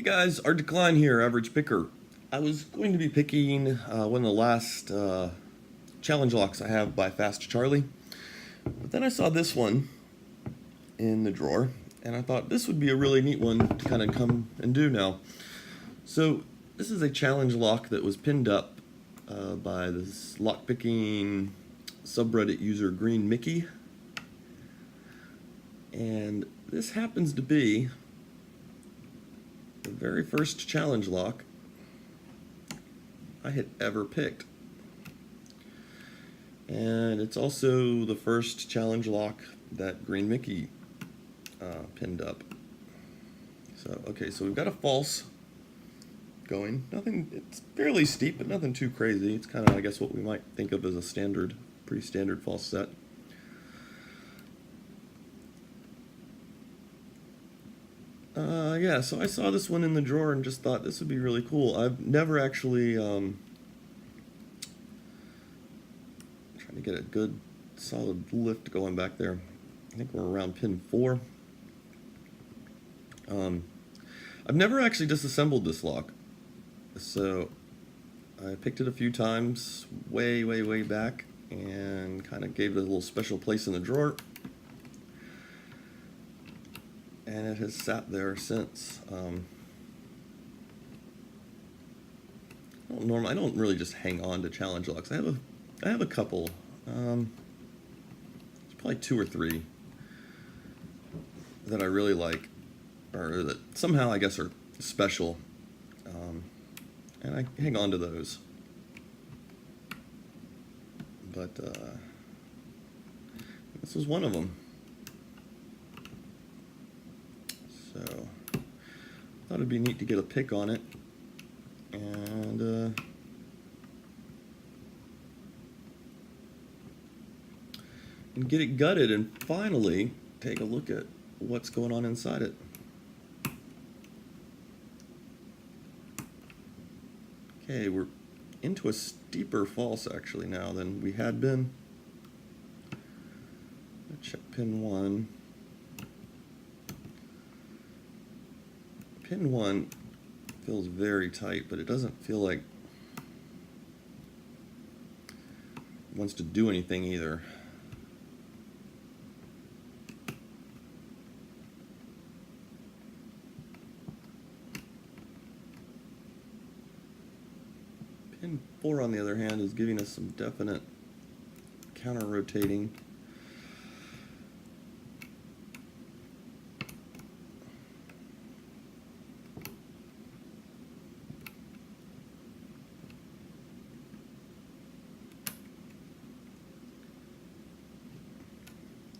Guys, Art Decline here, Average Picker. I was going to be picking one of the last challenge locks I have by Fast Charlie, but then I saw this one in the drawer, and I thought this would be a really neat one to kind of come and do now. So this is a challenge lock that was pinned up by this lockpicking subreddit user Greenmikey, and this happens to be the very first challenge lock I had ever picked. And it's also the first challenge lock that Greenmikey pinned up. So, okay, so we've got a false going. Nothing, it's fairly steep, but nothing too crazy. It's kind of, I guess, what we might think of as a standard, pretty standard false set. Yeah, so I saw this one in the drawer and just thought this would be really cool. I've never actually trying to get a good solid lift going back there. I think we're around pin 4. I've never actually disassembled this lock, so I picked it a few times way back and kind of gave it a little special place in the drawer. And it has sat there since. I don't really just hang on to challenge locks. I have a couple. There's probably 2 or 3 that I really like, or that somehow I guess are special, and I hang on to those. But this was one of them. So, thought it'd be neat to get a pick on it, and get it gutted, and finally take a look at what's going on inside it. Okay, we're into a steeper false actually now than we had been. Let's check pin 1. Pin 1 feels very tight, but it doesn't feel like it wants to do anything either. Pin 4, on the other hand, is giving us some definite counter-rotating.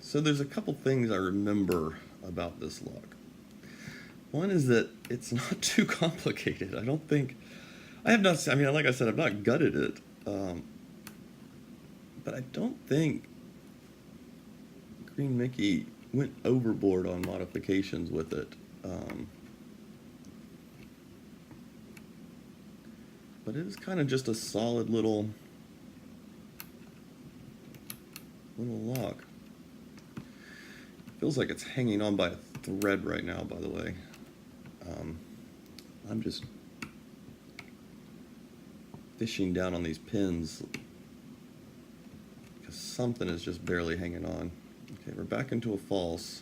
So there's a couple things I remember about this lock. One is that it's not too complicated. I don't think, I have not, I mean, like I said, I've not gutted it, but I don't think Greenmikey went overboard on modifications with it. But it is kind of just a solid little lock. Feels like it's hanging on by a thread right now, by the way. I'm just fishing down on these pins because something is just barely hanging on. Okay, we're back into a false.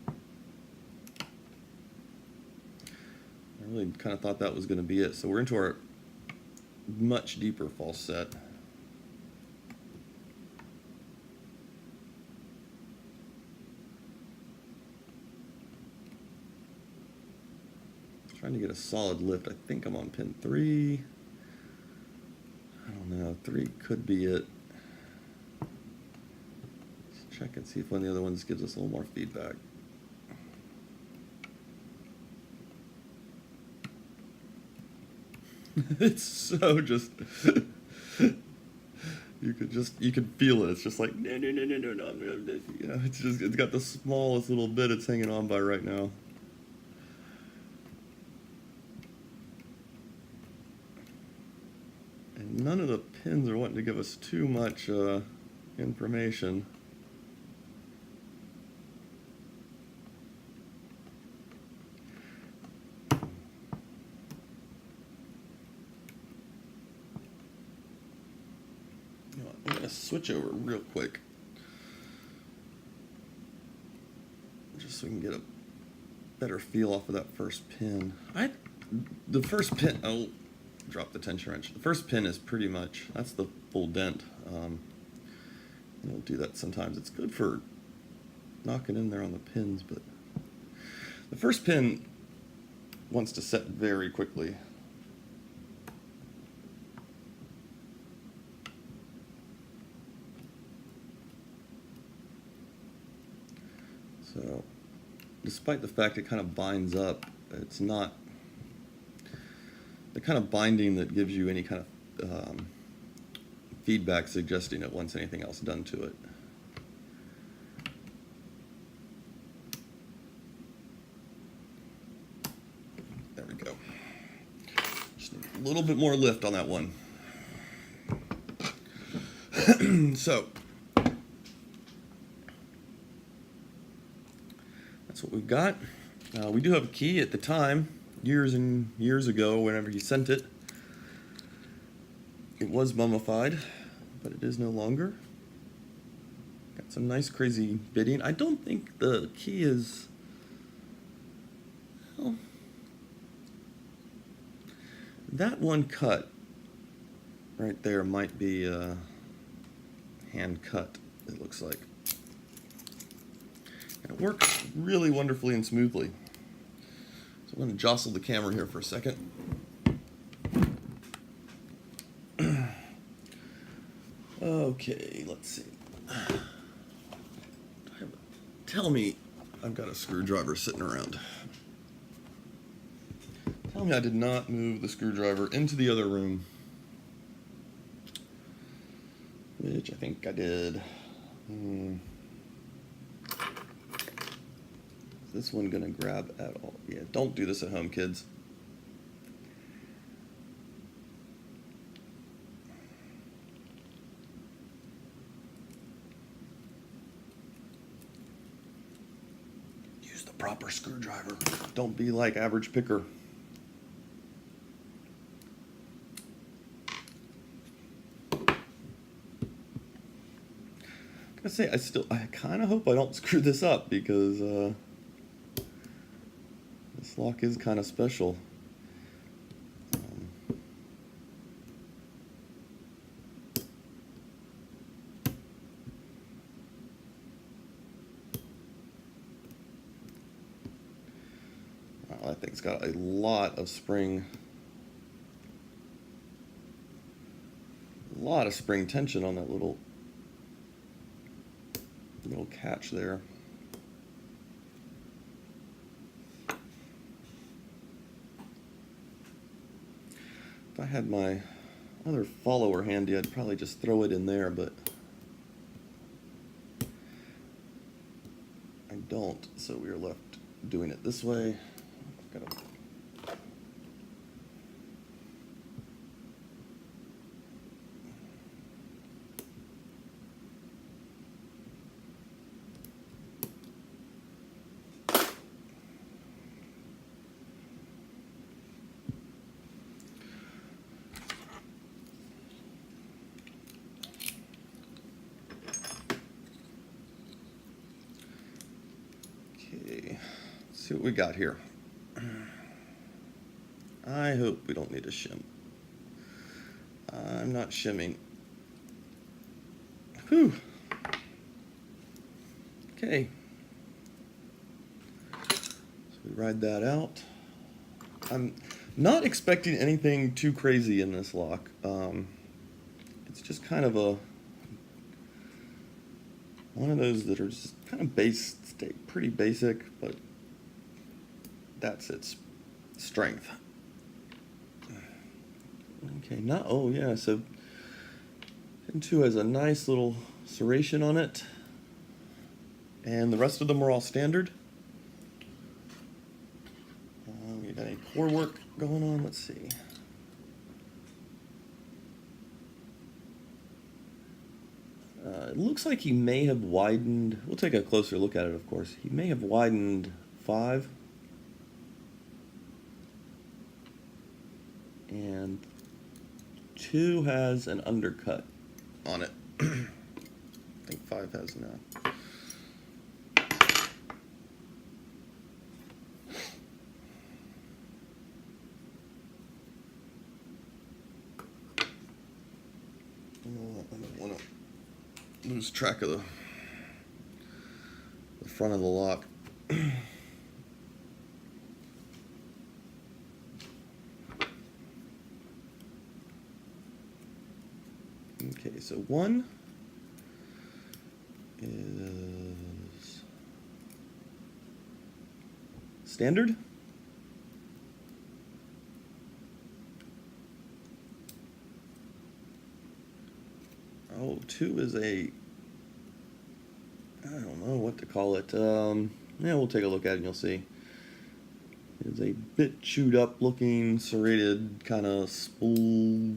I really kind of thought that was going to be it. So we're into our much deeper false set. Trying to get a solid lift. I think I'm on pin 3. I don't know. 3 could be it. Let's check and see if one of the other ones gives us a little more feedback. It's so just you could feel it. It's just like no. You know, it's got the smallest little bit it's hanging on by right now. None of the pins are wanting to give us too much information. I'm going to switch over real quick, just so we can get a better feel off of that first pin. The first pin, oh, drop the tension wrench. The first pin is pretty much, that's the full dent. I'll do that sometimes. It's good for knocking in there on the pins, but the first pin wants to set very quickly. So, despite the fact it kind of binds up, it's not the kind of binding that gives you any kind of feedback suggesting it wants anything else done to it. There we go. Just need a little bit more lift on that one. So, that's what we've got. We do have a key. At the time, years and years ago, whenever he sent it, it was mummified, but it is no longer. Got some nice crazy bitting. I don't think the key is, well, that one cut right there might be hand cut, it looks like. And it works really wonderfully and smoothly. So I'm going to jostle the camera here for a second. Okay, let's see. Tell me I've got a screwdriver sitting around. Tell me I did not move the screwdriver into the other room, which I think I did. Is this one gonna grab at all? Yeah, don't do this at home, kids. Use the proper screwdriver. Don't be like average picker. I say I kind of hope I don't screw this up, because this lock is kind of special. Wow, that thing's got a lot of spring. A lot of spring tension on that little catch there. If I had my other follower handy, I'd probably just throw it in there, but I don't, so we are left doing it this way. I've got to see what we got here. I hope we don't need a shim. I'm not shimming. Whew. Okay. So we ride that out. I'm not expecting anything too crazy in this lock. It's just kind of one of those that are just kind of stay pretty basic, but that's its strength. Okay, oh yeah, so pin 2 has a nice little serration on it, and the rest of them are all standard. We got any core work going on? Let's see. It looks like he may have widened. We'll take a closer look at it, of course. He may have widened 5. And 2 has an undercut on it. I think 5 has now. I don't want to lose track of the front of the lock. Okay, so 1 is standard. Oh, 2 is I don't know what to call it. Yeah, we'll take a look at it and you'll see. It's a bit chewed up looking, serrated kind of spool,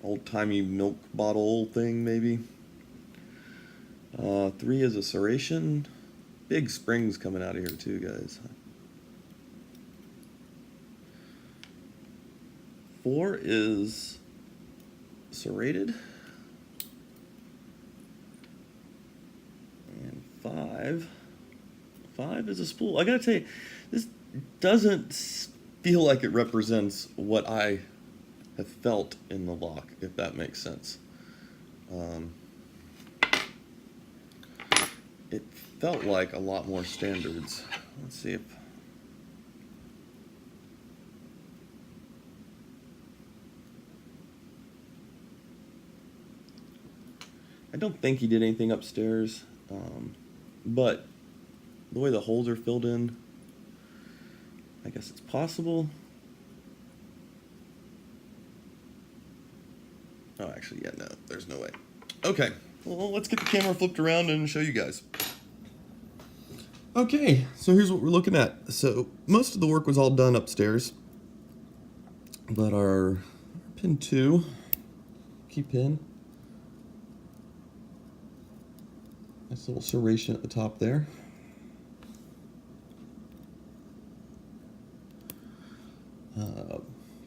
old-timey milk bottle thing maybe. 3 is a serration. Big springs coming out of here too, guys. 4 is serrated. And 5 is a spool. I gotta tell you, this doesn't feel like it represents what I have felt in the lock, if that makes sense. It felt like a lot more standards. Let's see if... I don't think he did anything upstairs, but the way the holes are filled in, I guess it's possible. Oh, actually, yeah, no, there's no way. Okay, well, let's get the camera flipped around and show you guys. Okay, so here's what we're looking at. So most of the work was all done upstairs, but our pin 2, key pin, nice little serration at the top there.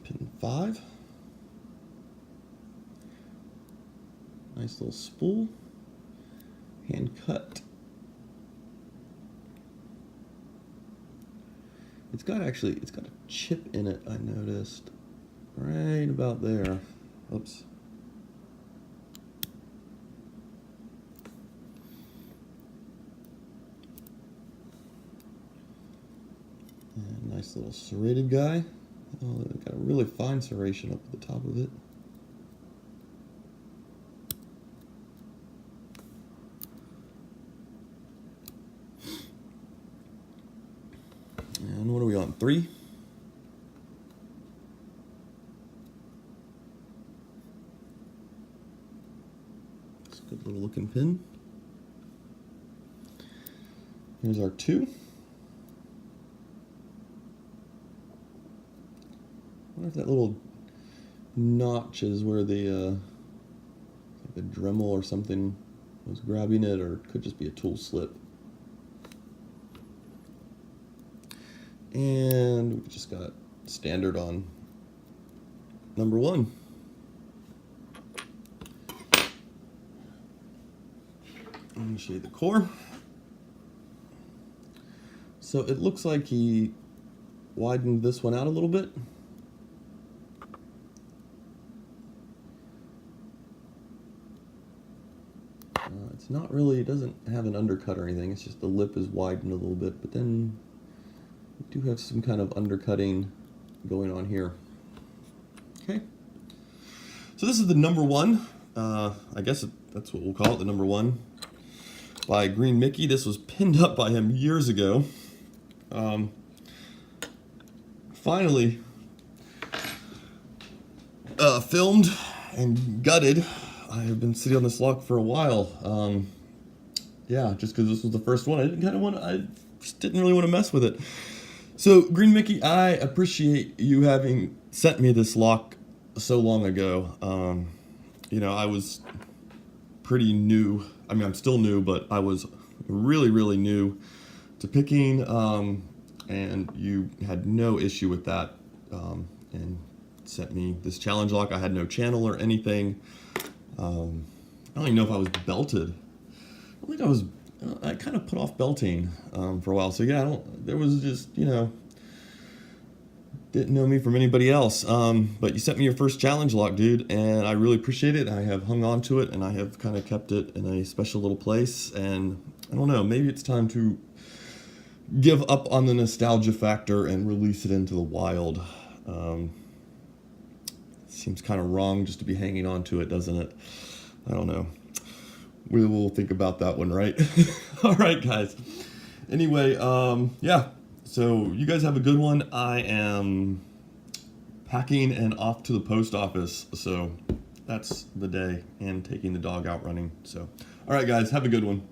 Pin 5. Nice little spool. Hand cut. It's got a chip in it, I noticed. Right about there. Oops. And nice little serrated guy. Oh, it's got a really fine serration up at the top of it. And what are we on? 3? It's a good little looking pin. Here's our 2. I wonder if that little notch is where the like a Dremel or something was grabbing it, or it could just be a tool slip. And we just got standard on number 1. I'm going to show you the core. So it looks like he widened this one out a little bit. It's not really, it doesn't have an undercut or anything, it's just the lip is widened a little bit, but then we do have some kind of undercutting going on here. Okay. So this is the number 1. I guess that's what we'll call it, the number 1 by Greenmikey. This was pinned up by him years ago. Finally filmed and gutted. I have been sitting on this lock for a while. Yeah, just because this was the first one, I just didn't really want to mess with it. So Greenmikey, I appreciate you having sent me this lock so long ago. You know, I was pretty new. I mean, I'm still new, but I was really, really new to picking, and you had no issue with that, and sent me this challenge lock. I had no channel or anything. I don't even know if I was belted. I think I was. I kind of put off belting for a while. So yeah, there was just, didn't know me from anybody else. But you sent me your first challenge lock, dude, and I really appreciate it. I have hung on to it, and I have kind of kept it in a special little place. And I don't know, maybe it's time to give up on the nostalgia factor and release it into the wild. Seems kind of wrong just to be hanging on to it, doesn't it? I don't know. We will think about that one, right? All right, guys. Anyway, yeah. So you guys have a good one. I am packing and off to the post office. So that's the day, and taking the dog out running. So, all right, guys, have a good one.